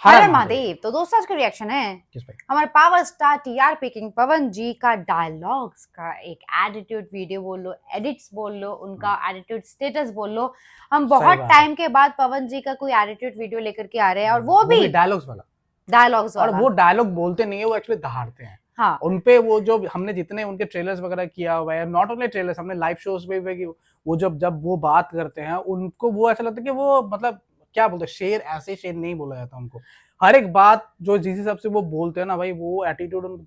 हर हर महादेव। तो दोस्तों आज का रिएक्शन है किस पे? हमारे पावर स्टार टीआरपी किंग पवन जी का डायलॉग्स का एक एटीट्यूड वीडियो बोल लो, एडिट्स बोल लो, उनका एटीट्यूड स्टेटस बोल लो। हम बहुत टाइम के बाद पवन जी का कोई एटीट्यूड वीडियो लेकर के आ रहे हैं और वो भी डायलॉग्स वाला। और वो डायलॉग बोलते नहीं है, वो एक्चुअली दहाड़ते हैं। हाँ, उनपे वो जो हमने जितने उनके ट्रेलर्स वगैरह किया हुआ है, नॉट ओनली ट्रेलर्स, हमने लाइव शोज पे भी वो जब वो बात करते हैं उनको वो ऐसा लगता है कि वो मतलब क्या बोलते हैं, शेर ऐसे शेर नहीं बोला जाता उनको। हर एक बात जो जिस हिसाब से वो बोलते हैं ना भाई, वो एटीट्यूड उनको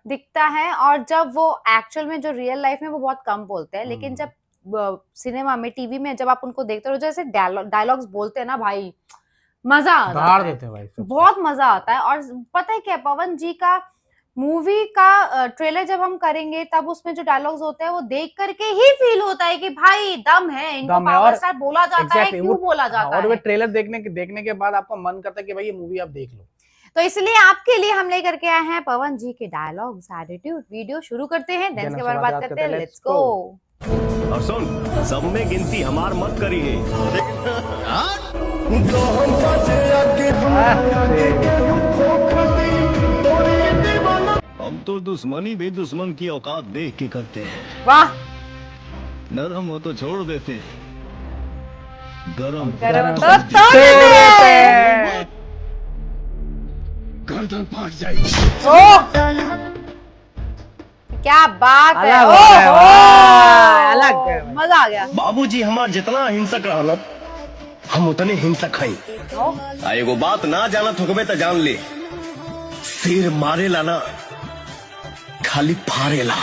दिखता है। और जब वो एक्चुअल में जो रियल लाइफ में वो बहुत कम बोलते हैं, लेकिन जब सिनेमा में, टीवी में जब आप उनको देखते हो, जैसे डायलॉग्स बोलते हैं ना भाई, मजा आ देते हैं भाई, बहुत मजा आता है। और पता है क्या, पवन जी का मूवी का ट्रेलर जब हम करेंगे तब उसमें जो डायलॉग्स होते हैं वो देख करके ही फील होता है कि भाई दम है, इनको पावर स्टार बोला जाता है, क्यों बोला जाता है। और वो ट्रेलर देखने के बाद आपका मन करता है कि भाई ये मूवी आप देख लो। तो इसलिए आपके लिए हम लेकर के आए हैं पवन जी के डायलॉग्स एटीट्यूड वीडियो। शुरू करते हैं, देन के बारे बात करते हैं। Let's go. और सुन, सब में गिनती हमार मत करिए। हम तो दुश्मनी भी दुश्मन की औकात देख के करते हैं। वाह, नरम हो तो छोड़ देते, गरम गरम तो तोड़ देते हैं। गर्दन फाट जाएगी। क्या बात है, अलग है, मजा आ गया। बाबूजी हमार जितना हिंसक रहना, हम उतने हिंसक हई। एगो बात ना जानत होगबे तो जान ले, सिर मारे लाना खाली फाड़ेला।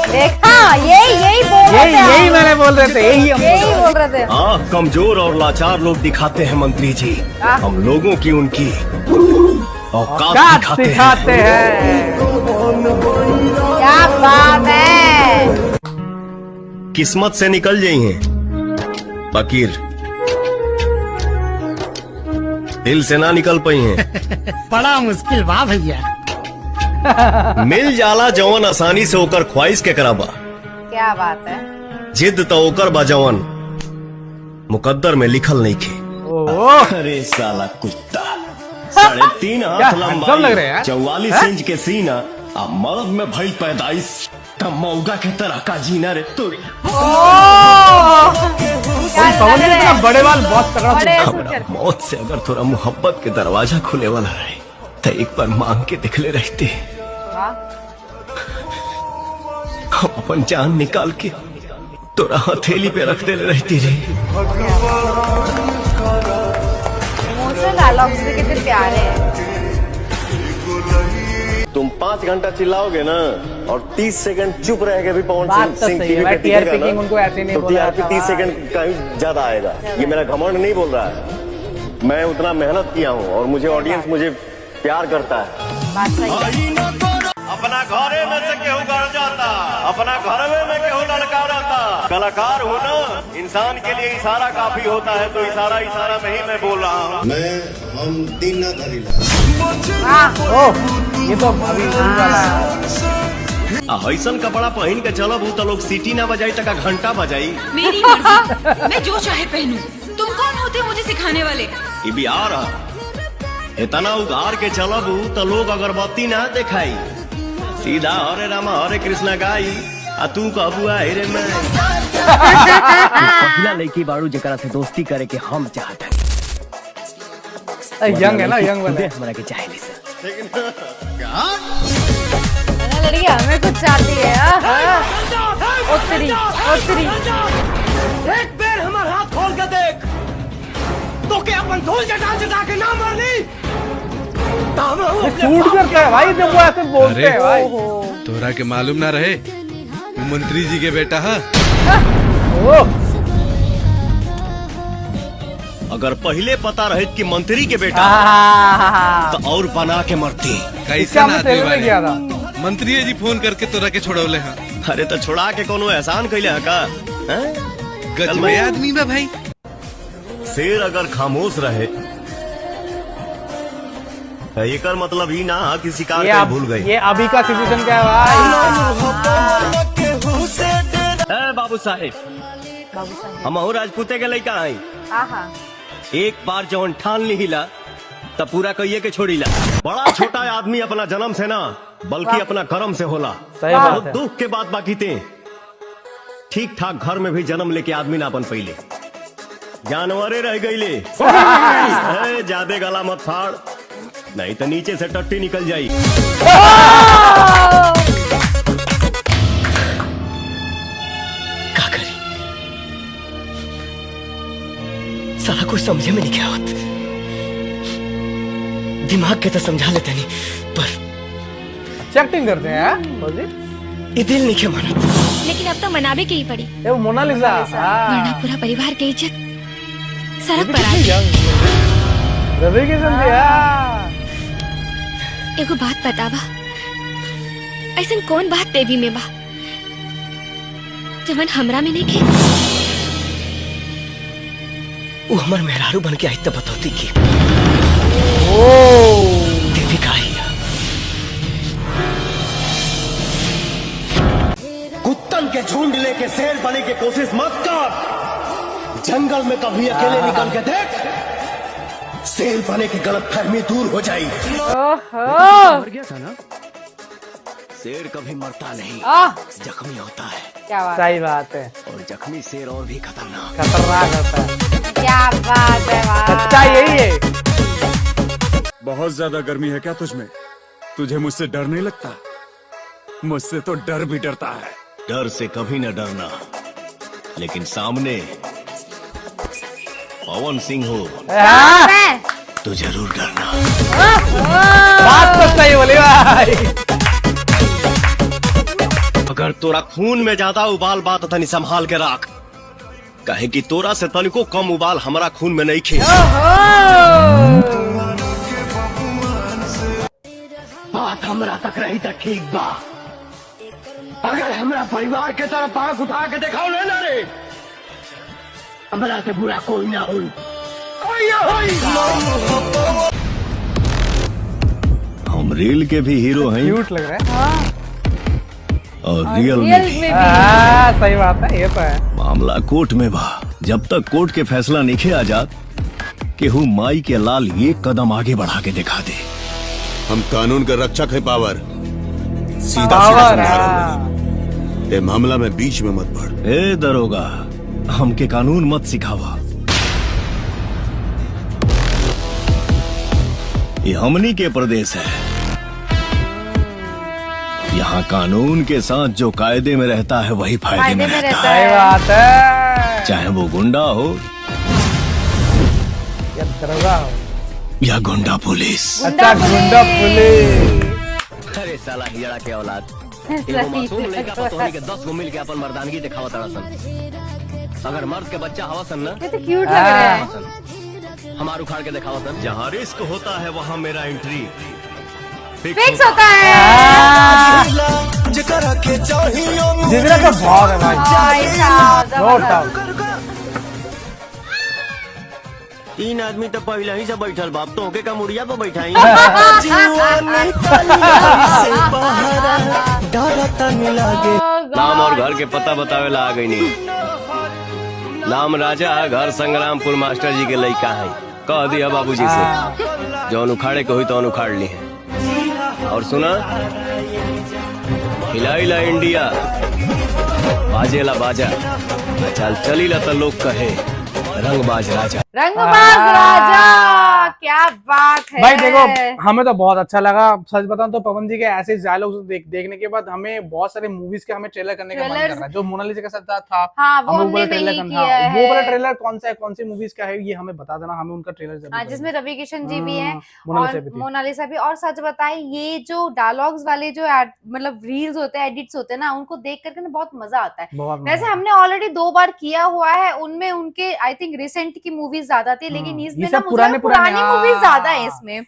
देखा, यही मैंने बोल रहे थे, यही बोल रहे थे। हाँ, कमजोर और लाचार लोग दिखाते हैं मंत्री जी, हम लोगों की उनकी औकात दिखाते हैं। क्या बात है। किस्मत से निकल जाई हैं, फकीर दिल से ना निकल पाई हैं। बड़ा मुश्किल बा भैया। मिल जाला जवन आसानी से ओकर ख्वाहिश के कराबा। क्या बात है। जिद तो ओकर बा जवन मुकद्दर में लिखल नहीं खे। अरे साला कुत्ता, 3.5 हाथ लंबाई, 44 इंच के सीना, आ मर्द में भइल पैदाइश, तब मौगा के तरह का जीना रे तोरी। बड़े बाल बहुत तगड़ा। मौत से अगर थोड़ा मोहब्बत के दरवाजा खुले वाला रहे तो एक बार मांग के दिखले रहते, हम अपन जान निकाल के तोरा हथेली पे रख दे रहती रे। इमोशनल डायलॉग्स भी कितने प्यारे हैं। तुम 5 घंटा चिल्लाओगे ना और 30 सेकंड चुप रह के भी पवन सिंह टीवी पे टिकेगा ना, उनको ऐसे नहीं बोला तो 30 सेकंड का ही ज्यादा आएगा। ये मेरा घमंड नहीं बोल रहा है, मैं उतना मेहनत किया हूँ और मुझे ऑडियंस मुझे प्यार करता है। अपना घरे में से केहू गड़ जाता, अपना घर में केहू लड़का रहता। कलाकार हो ना, इंसान के लिए इशारा काफी होता है, तो इशारा में ही मैं बोल रहा हूँ। हम दिन ना धरीला। ये तो अभी वाला है। ऐसन कपड़ा पहन के चलब तो लोग सीटी ना बजाई तक घंटा बजाई। मेरी मर्जी, मैं जो चाहे पहनूं। तुम कौन होते मुझे सिखाने वाले? ये भी आ रहा, इतना उधार के चलब तो लोग अगरबत्ती ना दिखाई, सीधा हरे रामा हरे कृष्णा गाई, आ तू कहबू आए रे मैं। पहला लड़की बाड़ू जकरा से दोस्ती करे के हम चाहते हैं। यंग है ना, यंग वाला हमरा के चाहेली से। लड़की हमें कुछ चाहती है। एक बेर हमार हाथ खोल के देख, तो क्या अपन धूल जटा के ना मर ली? शूट करता है भाई जब वो ऐसे बोलते हैं भाई। तोरा के मालूम ना रहे वो मंत्री जी के बेटा है। अगर पहले पता रहे कि मंत्री के बेटा तो और बना के मरती। कैसा आदमी बारे? मंत्री जी फोन करके तोरा के छोड़ौले हैं। अरे तो छोड़ा के कोनो एहसान कैले है का? गजबे आदमी बा भाई। शेर अगर खामोश रहे एकर मतलब ही ना कि शिकार के भूल गए। ये अभी का सिचुएशन क्या है भाई? बाबू साहेब, हम राजपूते के लड़का है। एक बार जवन ठान लिहिला तब पूरा कहिए के छोड़ी ला। बड़ा छोटा आदमी अपना जन्म से ना बल्कि अपना कर्म से होला। सही बात बहुत है। दुख के बात बाकी थे, ठीक ठाक घर में भी जन्म लेके आदमी ना बन पहिले, जानवरे रह गईले। ज्यादा गला मत फाड़, नहीं तो नीचे से टट्टी निकल जाई। का करी, सारा कुछ समझे में नहीं क्या होत। दिमाग के तो समझा लेते नहीं, पर एक्टिंग करते हैं बोली। ये दिल नहीं के मानत। लेकिन अब तो मनावे के ही पड़ी, ये वो मोनालिसा। वरना पूरा परिवार के इज्जत सड़क पर आ गई। रवि किशन दिया। एगो बात बतावा, ऐसन कौन बात देवी में बा जवन हमरा में नहीं के? वो हमार मेहरारू बन के आई तब बतौती की देवी का ही है। कुत्तन के झुंड लेके शेर बनने की कोशिश मत कर। जंगल में कभी अकेले निकल के देख, शेर बने की गलतफहमी दूर हो जाएगी। ओहो, गया था ना, शेर कभी मरता नहीं, जख्मी होता है। क्या बात, सही बात है। और जख्मी शेर और भी खतरनाक। खतरनाक होता है। क्या बात है, वाह। सच्चा यही है। बहुत ज्यादा गर्मी है क्या तुझमें? तुझे मुझसे डर नहीं लगता? मुझसे तो डर भी डरता है। डर से कभी न डरना, लेकिन सामने पवन सिंह हो मैं तो जरूर डरना। बात तो सही बोली भाई। अगर तोरा खून में ज्यादा उबाल बात तनी संभाल के रख, कहे कि तोरा से तनिको कम उबाल हमारा खून में नहीं खे। बात हमरा तक रही तो ठीक बा, अगर हमरा परिवार के तरफ आंख उठा के दिखाओ ना रे, हमरा से बुरा कोई ना हुई, कोई ना हुई। हम रील के भी हीरो हैं क्यूट लग रहा है। और रियल में रियल भी। में भी। सही बात है, ये तो है। मामला कोर्ट में बा, जब तक कोर्ट के फैसला नहीं आ जात, केहू माई के लाल ये कदम आगे बढ़ा के दिखा दे। हम कानून के रक्षक है पावर, सीधा पावर, समझा रहा हूं। ये मामला में बीच में मत पड़। ए दरोगा, हमके कानून मत सिखावा। ये हमनी के प्रदेश है, यहाँ कानून के साथ जो कायदे में रहता है वही फायदे में रहता सही है। बात है। चाहे वो गुंडा हो या दरोगा हो। या गुंडा पुलिस। अच्छा, गुंडा पुलिस। अरे साला हिजड़ा के औलाद, एगो मासूम लड़का पतोहनी के 10 गो मिल के अपन मर्दानगी दिखावत सन। अगर मर्द के बच्चा हवा सन ना, ये तो क्यूट लग रहा है। हमार उखाड़ के दिखावत सन। जहाँ रिस्क होता है वहाँ मेरा एंट्री फिक्स होता है। जिगरा तो बहुत है भाई। भाई साहब, नो डाउट। तीन आदमी तो पहले ही से बैठल बाप, तो होके का मुड़िया पे बैठाई। नाम और घर के पता बतावे ला आ गई नहीं। नाम राजा, घर संग्रामपुर मास्टर जी के लड़का है। कह दिया बाबूजी से जौन उखाड़े को हुई तो उखाड़ ली है। और सुना, हिलाइला इंडिया, बाजेला बाजा, चल चलीला तो लोग कहे रंगबाज राजा। रंगबाज राजा, क्या बात है भाई देखो, हमें तो बहुत अच्छा लगा। सच बताऊं तो पवन जी के ऐसे डायलॉग्स देखने के बाद हमें बहुत सारे मूवीज के हमें ट्रेलर करने का मन कर रहा है। जो मोनालिसा के साथ था, हाँ, वो हम हमने वाला ट्रेलर नहीं करना, किया है। वो वाला ट्रेलर कौन सा है, कौन सी मूवीज का है, ये हमें बता देना। हमें उनका ट्रेलर जरूर जिसमें रवि किशन जी भी हैं मोनालिसा और भी थी। मोनालिसा भी। और सच बताएं, ये जो डायलॉग्स वाले जो मतलब रील्स होते हैं, एडिट्स होते हैं ना, उनको देख करके ना बहुत मजा आता है। बहुत वैसे हमने ऑलरेडी 2 बार किया हुआ है, उनमें उनके आई थिंक रिसेंट की मूवीज ज्यादा थी, लेकिन ये इसमें सब ना मुझे पुराने पुरानी मूवीज ज्यादा है।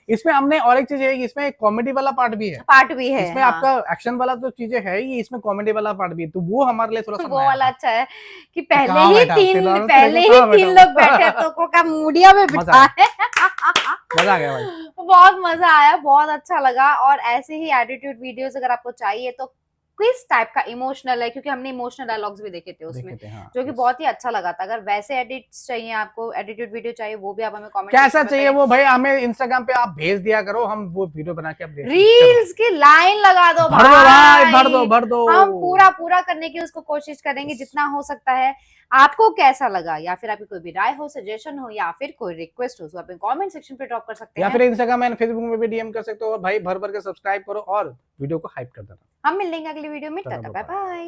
इसमें हमने और एक चीज है कि इसमें कॉमेडी वाला पार्ट भी है। पार्ट भी है, इसमें हाँ। आपका एक्शन वाला जो चीजें है, ये इसमें कॉमेडी वाला पार्ट भी है, तो वो हमारे लिए थोड़ा सा वो नया वाला था। अच्छा है कि कहाँ पहले ही बैठा? तीन फिलहाल लोग बैठे तो का मूडिया में बिठा है। मजा आ गया भाई। बहुत मजा आया, बहुत अच्छा लगा। और ऐसे ही एटीट्यूड वीडियोस अगर आपको चाहिए तो क्विज टाइप का इमोशनल है, क्योंकि हमने इमोशनल डायलॉग्स भी देखे थे उसमें, हाँ, जो कि बहुत ही अच्छा लगा था। अगर वैसे एडिट्स चाहिए आपको, एडिटेड वीडियो चाहिए, वो भी आप हमें कमेंट कैसा चाहिए वो भाई हमें इंस्टाग्राम पे आप भेज दिया करो, हम वो वीडियो बना के आप रील्स की लाइन लगा दो भर दो भाई, भर दो हम पूरा करने की उसको कोशिश करेंगे जितना हो सकता है। आपको कैसा लगा, या फिर आपकी कोई भी राय हो, सजेशन हो, या फिर कोई रिक्वेस्ट हो, तो आप कमेंट सेक्शन पे ड्रॉप कर सकते हैं, या फिर इंस्टाग्राम एंड फेसबुक में भी डीएम कर सकते हो। और भाई भर भर के सब्सक्राइब करो और वीडियो को हाइप कर देना। हम मिलेंगे अगली वीडियो में। Tata bye bye.